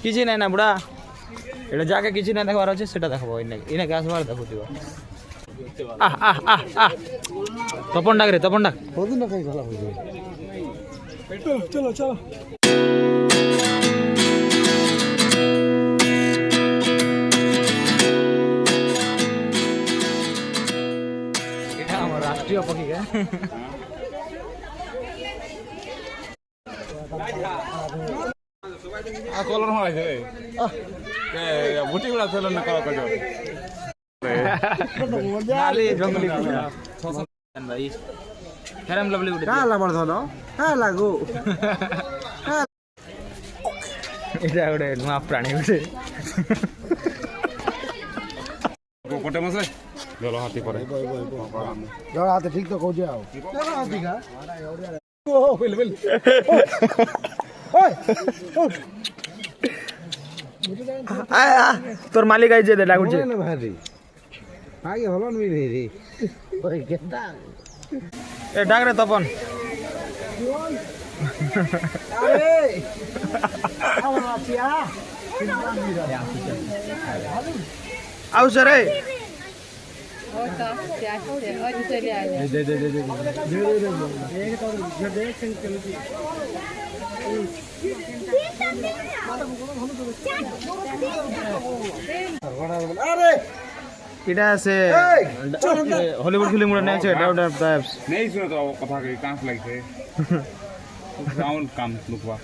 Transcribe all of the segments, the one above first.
କିଛି ନାଇଁ ନା ବୁଢ଼ା এটা যাকে কিছু না দেখবার আছে সেটা দেখাবো এনাকে আসবার দেখো দিব তপন ডাক রে তপন ডাক কদিন না খাই ভালো হয়ে যাবে চলো চলো এটা আমার রাষ্ট্রীয় পাখি কলর মারাইছে বুটি গুলা চলো না কল কল নালে জঙ্গলি ভাই ফেরাম লাভলি উঠে কালা মার ধনো হ্যাঁ লাগো এটা ওরে নয়া প্রাণী উঠে কোটে মাসে জল হাতি পরে জল হাতে ঠিক তো কও যাও হাতি গা ও বেল বেল ওই তোর মালিক আইছে দে ডাকুছে না ভাই আগে হলো নি রে ওই গেন্দা এ ডাক রে তপন আরে আমার আছিয়া আউছে রে আরে এটা আছে হলিউড ফিল্ম গুলো নেছে ডাউট অফ টাইপস নেই শুনে তো কথা কি কাঁচ লাগছে সাউন্ড কাম লুকবা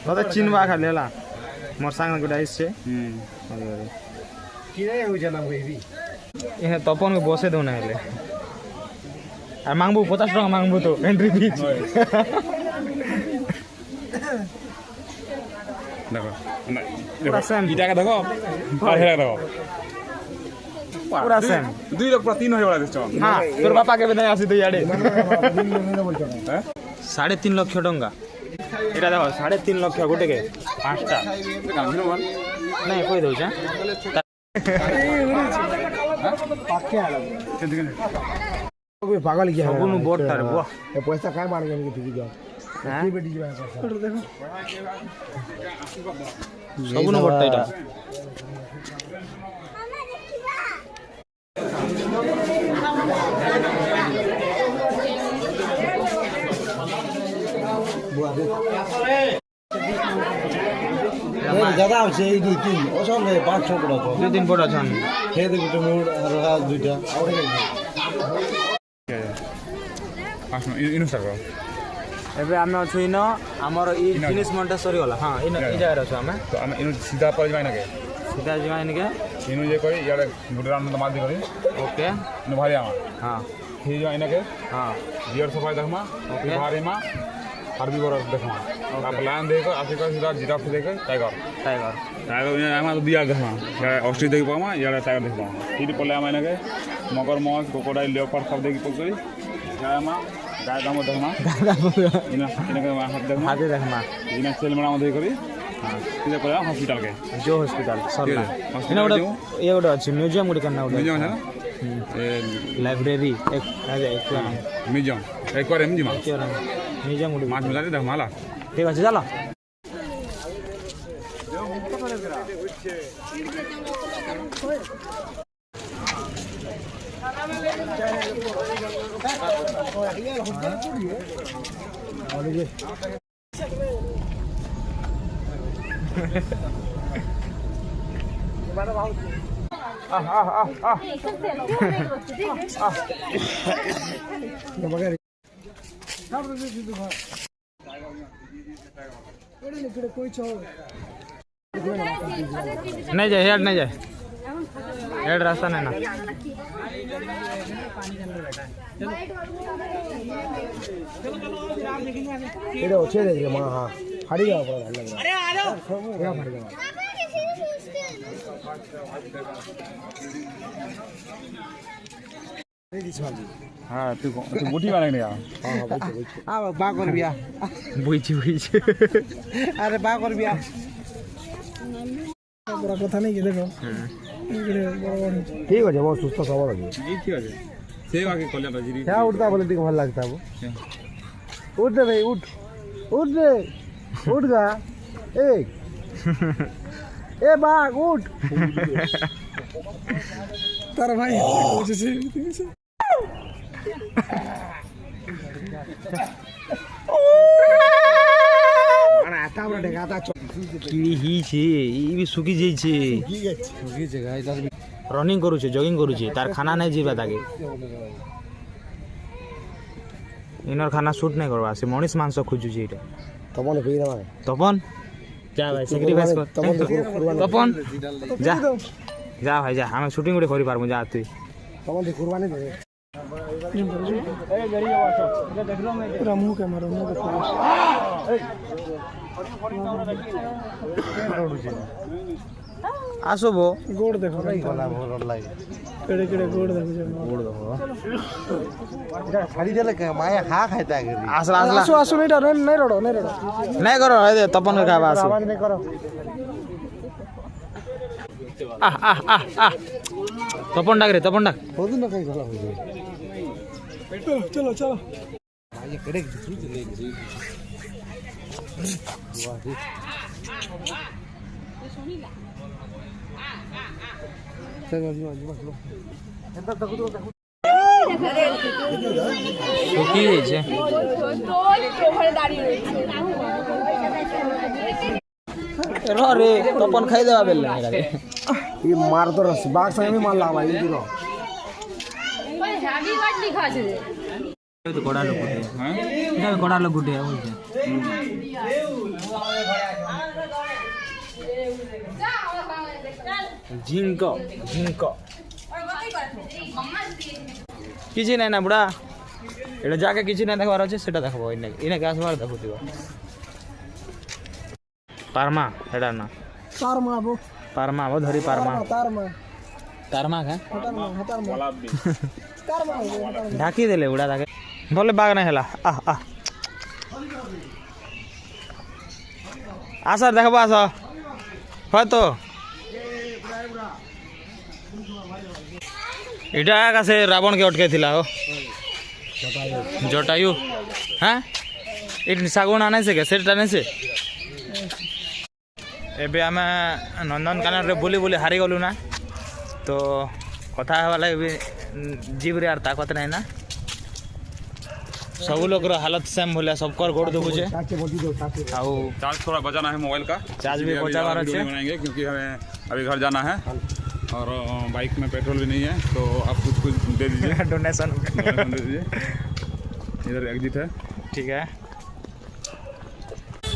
দাদা চিনবা খালি হেলা মোর সাঙ্গ গুটা আইছে কি রে হই জানা বেবি এ তপন বসে দেও না হেলে আর মাংবু 50 টাকা মাংবু তো এন্ট্রি ফিজ দেখো পুরা সেম কি টাকা দেখো আর হেরা দেখো পুরা সেম 2 লাখ পুরা 3 হয়ে গেল দিছ হ্যাঁ তোর বাপা কে বেদায় আসি তো ইয়াড়ে হ্যাঁ 3.5 লক্ষ টাকা এটা দেখো 3.5 লক্ষ গোটেকে 5টা গান্ধী মান নাই কই দউছা পাকে আলো সেদিকে ওই পাগল কি হবে সবুন বোটটার বাহ এ পয়সা কাই মার গেল ঠিক যাও হ্যাঁ কি বেটি যাবে পয়সা দেখো সবুন বোটটা এটা দাদা আছে এই দুই তিন ও সঙ্গে 500 পড়া তো 2-3 বোট আছেন খেয়ে দেখি তো মোর আর দুইটা আউরে গেল আসো ইনু সার ଏବେ ଆମେ ଅଛୁ ଇନ ଆମର ଇ ଜିନିଷ ମଣ୍ଟା ସରିଗଲା ହଁ ଇନ ଇ ଜାଗାରେ ଅଛୁ ଆମେ তো আমি ইনু সিধা পড়ে যাই নাকি ସିଧା ଯିବା ଏନିକେ ইনু যে কই ইয়ারে গুড রাউন্ড মার দি করি ଓକେ ইনু ভারি আমার ହଁ হি যাই নাকি ହଁ ডিয়ার সবাই দেখমা Okay. ভারি মা আরবি বড় দেখমা তারপর লাইন দেখো আসি কই সিধা জিরাফ দেখো টাইগার টাইগর টাইগার আমার দিয়া দেখমা অস্ট্রি দেখি পামা ইয়ারে টাইগার দেখি পামা এটি পড়লে আমার নাকি মগরমচ ক্রোকোডাইল লিওপার্ড সব দেখি পড়ছি যামা গায় দাম দেখমা ইনা ইনাকে হাত দেখমা হাতে দেখমা ইনা সেল মেরা আমাদের করি সিধা পড়ে হসপিটাল কে ଜୋ ହସ୍ପିଟାଲ ସରିଲା ହସ୍ପିଟାଲ ଇନ ଗୋଟେ ଯିବୁ। ଇଏ ଗୋଟେ ଅଛି ମ୍ୟୁଜିୟମ ଗୋଟେ କେନା ଗୋଟେ মিউজিয়াম আছে না ଲାଇବ୍ରେରୀ মিউজিয়াম একবারে মিউজিয়াম ମ୍ୟୁଜିୟମ ଗୋଟେ মাছ মিলাতে দেখমা হলা ଠିକ ଅଛି ଚାଲ नहीं जाए हेड नहीं जाए हेड रास्ता नहीं ना এটা হচ্ছে রে মা হ্যাঁ হাড়ি যাওয়া পড়া ভালো লাগে আরে আরে হাড়ি যাওয়া হ্যাঁ তুই মুঠি বানাই না হ্যাঁ বা করবি বুঝছি বুঝছি আরে বা করবি বড় কথা নেই দেখো ঠিক আছে বহুত সুস্থ সবল আছে ঠিক আছে সেই আগে কল্যাণ জিরি হ্যাঁ উঠতা বলে দিকে ভালো লাগতা উঠ রে ভাই উঠ উঠ রে উঠ গা এই এ বাঘ উঠ তার ভাই কি হিছে ই বি শুকি যাইছে রনিং করুছে জগিং করুছে তার খানা নাই ଯିବା তাকে ইনর খানা শুট নাই করবা সে মনিষ মাংস খুঁজুছে এটা তপন কই না তপন যা ভাই স্যাক্রিফাইস কর তপন যা যা ভাই যা আমি শুটিং গুড়ে করি পারমু যা তুই তপন দি কুরবানি দে পুরা মুখ মারো মুখ আসব গোড় দেখো গলা ভর লাগে কেড়ে কেড়ে গোড় দেখো গোড় দেখো এটা ছাড়ি দেলে মায়া খা খাইতা গরি আসলা আসলা আসো আসো নাই রড় নাই রড় নাই করো এই তপন কে খাবা আসো আওয়াজ নাই করো আহ আহ আহ আহ তপন ডাক রে তপন ডাক বহুত না কই গলা হইছে চলো চলো চলো মায়া কেড়ে তুই লে গরি কি হয়েছে রে তপন খাই দেওয়া বেল ये मार तो रस बाग संग में मार ला भाई दूर तो कोड़ा लोग गुटे हैं इधर कोड़ा लोग गुटे है बोलते झिंको झिंको किसी नहीं ना बुढ़ा এটা যাকে কিছু না দেখাবার আছে সেটা দেখাবো ইনাকে আসবার দেখো দিবা পারমা এটা না तार माबो পারমা ও ধরি পারমা তারমা খা ঢাকি দেলে উড়া থাকে বলে বাগ না হেলা আহ আহ আসার দেখাবো আস হয়তো এটা কাছে রাবণকে অটকাইଥିଲା ও জটায়ু হ্যাঁ এটি শাগুন আনাইছে কে সেটা আনাইছে ଏବେ ଆମେ ନନ୍ଦନକାନନରେ ବୁଲି ବୁଲି ହାରିଗଲୁ ନା ତ କଥା ହେବା ଲାଗି ବି ଜିବ୍ରେ ଆର୍ ତାକତ ନାହିଁ ନା ସବୁ ଲୋକର ହାଲତ ସେମ୍ ଭଳିଆ ସବକର ଗୋଡ଼ ଦୁବୁଛେ ଆଉ चार्ज थोड़ा बचाना है मोबाइल का चार्ज भी बचावार वीडियो अच्छे नहीं बनाएंगे क्योंकि हमें अभी घर जाना है और बाइक में पेट्रोल भी नहीं है तो आप कुछ कुछ दे दीजिए डोनेशन donation दे दीजिए इधर एग्जिट है ठीक है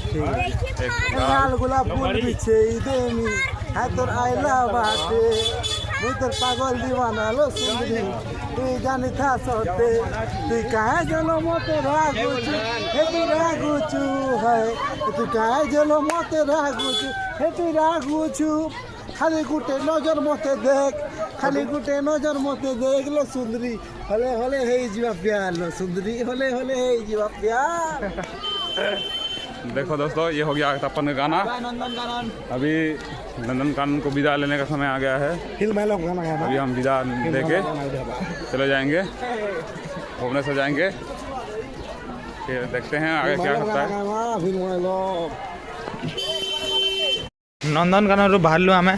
एक लाल गुलाब फूल बिछे देनी है तोर आइला बाटे मुई तोर पागल दीवाना लो सुंदरी तू जानी था सोते तू काहे जलो मोते रागुचू हे तू रागुचू है तू काहे जलो मोते रागुचू हे तू रागुचू खाली गुटे नजर मोते देख खाली गुटे नजर मोते देख लो सुंदरी हले हले हे जीवा प्यार लो सुंदरी हले हले हे जीवा प्यार देखो दोस्तों ये हो गया तपन का गाना अभी नंदनकानन को विदा लेने का समय आ गया है हिल मैलो गाना गाना अभी हम विदा दे के चले जाएंगे भुवनेश्वर जाएंगे फिर देखते हैं आगे क्या होता है हिल मैलो ନନ୍ଦନକାନନରୁ ବାହାରିଲୁ ଆମେ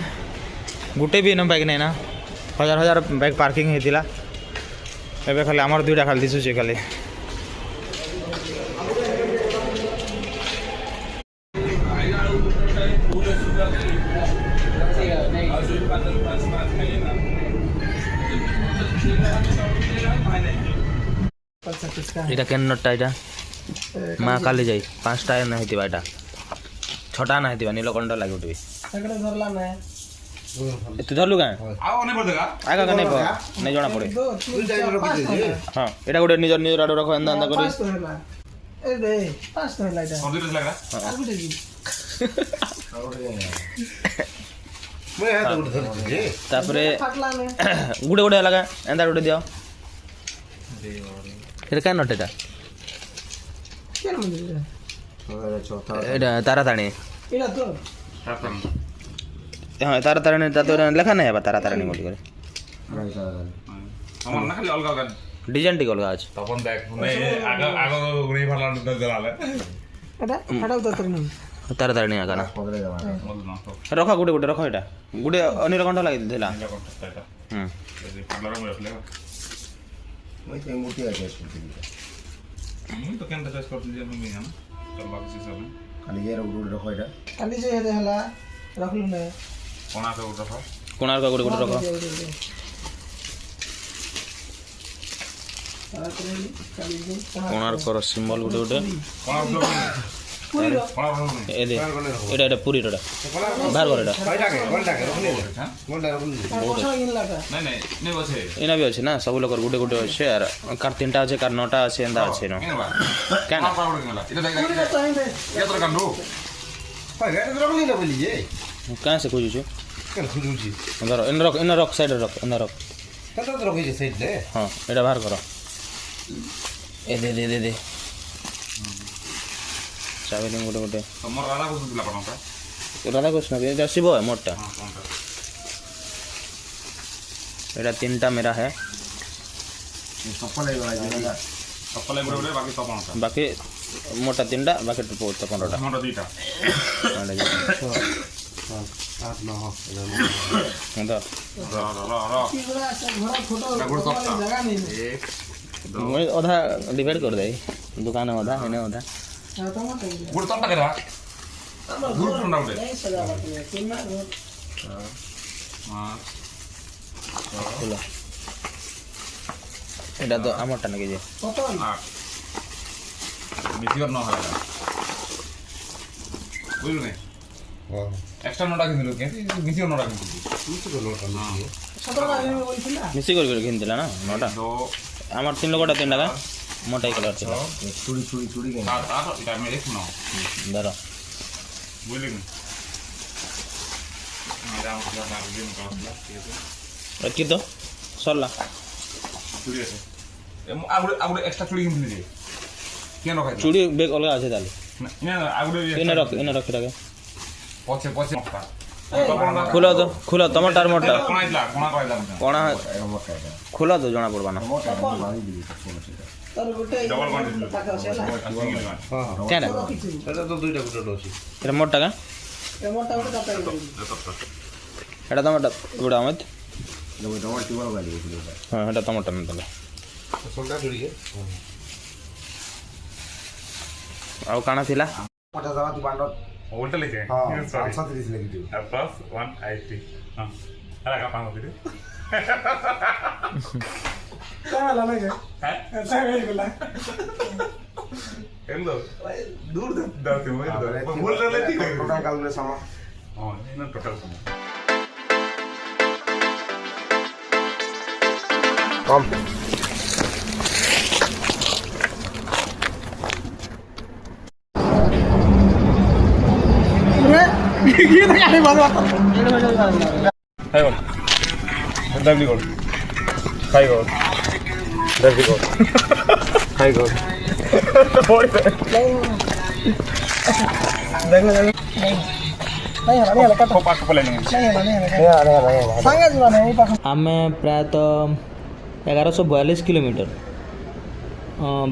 ଗୋଟେ ବି ଇନ ବାଇକ୍ ନାହିଁ ନା ହଜାର ହଜାର ବାଇକ୍ ପାର୍କିଂ ହେଇଥିଲା ଏବେ ଖାଲି ଆମର ଦୁଇଟା ଖାଲି ଦିଶୁଛି ଖାଲି এটা কেন নটটা এটা মা কালি যাই 5টা না হইতিবা এটা 6টা না হইতিবা নীলকণ্ঠ লাগি উঠবি सगळे धरला नाही तू धरलु का आओ नहीं पड़ेगा आगा का नहीं जଣା पड़े हाँ एटा गोटे निजर निजर आडो रखो एंदा एंदा करी पास तो हैला ए दे पास तो हैला और लग रहा आर गुटे जी मैं है तो धरछि तापरे फाटला ने गुटे गुटे लगा एंदा गुटे दियो एटा का नट एटा केन मंदिर चौथा एटा तारा ताणी एला तो हाँ तारा ताराणी ता तो लेखा नहीं है तारा ताराणी बोली करे हमार ना खाली अलग अलग डिजाइन टिक अलगा अछि तपन देख नहीं आगे आगे नहीं भरला जलाले एटा हटाव तो तरनी ତାର ତାର ନିଆ କାନା ରଖ ଗୋଟେ ଗୋଟେ ରଖ ଏଇଟା ଗୋଟେ ଅନିର କଣ୍ଠ ଲାଗିଥିଲା मूर्ति आ गया तो केनता चॉइस करते जे मैं ना चल बाकी से सब खाली ये रोड रखो एटा खाली जे हेदे हला रखलु ने कोना से उठ रखा कोणार्क ଗୋଟେ ଗୋଟେ ରଖ କୋଣାର୍କର ସିମ୍ବଲ ଗୋଟେ ଗୋଟେ ଏଦେ ଏଟା ଏଟା ପୁରୀ ଏଟା ବାହାର କର ଏଟା नहीं बचे ଏନା ବି ଅଛି ନା ସବୁ ଲୋକର ଗୋଟେ ଗୋଟେ ଅଛି ଆର କାର ତିନିଟା ଅଛି କାର ନଅଟା ଅଛି ଏନ୍ତା ଅଛି ନ କେନ ये तो कर दो भाई गाड़ी तो रखली ना बोली जे କାଁ ସେ ଖୋଜୁଛୁ कल खुजूची ଧର ଏନ ରଖ ସାଇଡରେ ରଖ ଏନ ରଖ कल तो रखी जे साइड ले ହଁ ଏଇଟା ବାହାର କର ଏ ଦେ ଦେ ଦେ ଦେ ଚାବି ଦିନ ଗୋଟେ ଗୋଟେ तमर राधा को दिला पड़ो का ରାଧାକୃଷ୍ଣ ବି ଏଇଟା ଶିବ ମୋରଟା हां कोनटा ଏଇଟା ତିନିଟା ମେରା ହେ चप्पल है वाला जे चप्पल है बड़े बाकी तो पड़ो का ବାକି ମୋରଟା ତିନିଟା ବାକି 15ଟା मोटा दीटा आठ नौ ତ एक ମୁଁ ଅଧା ଡିଭାଇଡ଼ କରିଦେଇ ଦୋକାନ ଅଧା ଏନେ ଅଧା गुड़ तो टकरा गुड़ तो ना उठे हां ଖୋଲ ଏଇଟା ତ ଆମରଟା ନାକି ଯେ मिसियर ना होला बुझल नहीं एक्स्ट्रा नोटा किन के मिसियर नोटा किन ମିଶି କରି କରି କିଣିଥିଲା ନା ନଅଟା दो ଆମର ତିନି ଲୋକଟା ତିନିଟା କା ମୋଟା କଲର୍ ଥିଲା चूड़ी चूड़ी चूड़ी के सात आठ इटा में एक ना ଧର बुझल नहीं मेरा मतलब ना गेम का ଏତିକି ତ ସରିଲା चूड़ी আছে आगुड़े एक्स्ट्रा चूड़ी किन दे केन रखा ଚୁଡ଼ି ବେଗ ଅଲଗା ଅଛି ତାହେଲେ ना आगुड़े ଏନେ ରଖ ଏଟାକେ पछे पछे मक्ता ଖୋଲ ତ ଖୋଲ ତମରଟାର ମୋରଟା कोना इला कोना कहला କ'ଣ ଖୋଲ ତ ଜଣା ପଡ଼ବା ନା मोटा बांधी दी छोटा छोटा डबल क्वांटिटी କେନ सेटा तो दुईटा गुटा दोसी ଏଟା ମୋରଟା କା ଏଟା ତମରଟା ଗୋଟେ ଅମିତ जो टमाटर टिवर वाली है ହଁ ଏଟା ତମରଟା ନା ତାହେଲେ सोलटा चूड़ी के ଆଉ କାଣା ଥିଲା 50 दवा तू बांडो उल्टा लिखे हां सॉरी 530 लेके तू प्लस 180 हां अरे का पांच फिर काला लगे है ऐसा ही बोला हेलो दूर जाते हो बोल रहे थे टोटल कैलकुलेट समा हां इन टोटल सम कम हाय बोल दबली गोल हाय गोल दबली गोल हाय गोल ଆମେ ପ୍ରାୟତଃ 1142 କିଲୋମିଟର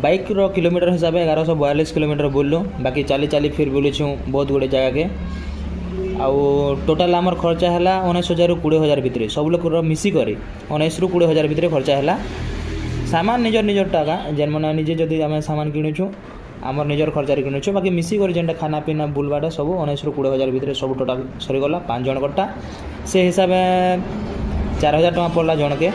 ବାଇକ୍ର କିଲୋମିଟର ହିସାବରେ 1142 କିଲୋମିଟର ବୁଲିଲୁ ବାକି ଚାଲି ଚାଲି ଫିର୍ ବୁଲିଛୁ ବହୁତ ଗୁଡ଼ିଏ ଜାଗାକେ ଆଉ ଟୋଟାଲ୍ ଆମର ଖର୍ଚ୍ଚ ହେଲା 19,000 ରୁ 20,000 ଭିତରେ ସବୁ ଲୋକର ମିଶିକରି 19 ରୁ 20,000 ଭିତରେ ଖର୍ଚ୍ଚ ହେଲା ସାମାନ ନିଜର টাকা ଯେନ୍ମାନେ ନିଜେ ଯଦି ଆମେ ସାମାନ କିଣୁଛୁ ଆମର ନିଜର ଖର୍ଚ୍ଚରେ କିଣୁଛୁ ବାକି ମିଶିକରି ଯେନ୍ଟା ଖାନା ପିନା ବୁଲବାଟା ସବୁ 19 ରୁ 20,000 ଭିତରେ ସବୁ ଟୋଟାଲ୍ ସରିଗଲା 5 ଜଣକରଟା ସେ ହିସାବେ 4,000 ଟଙ୍କା ପଡ଼ିଲା ଜଣକେ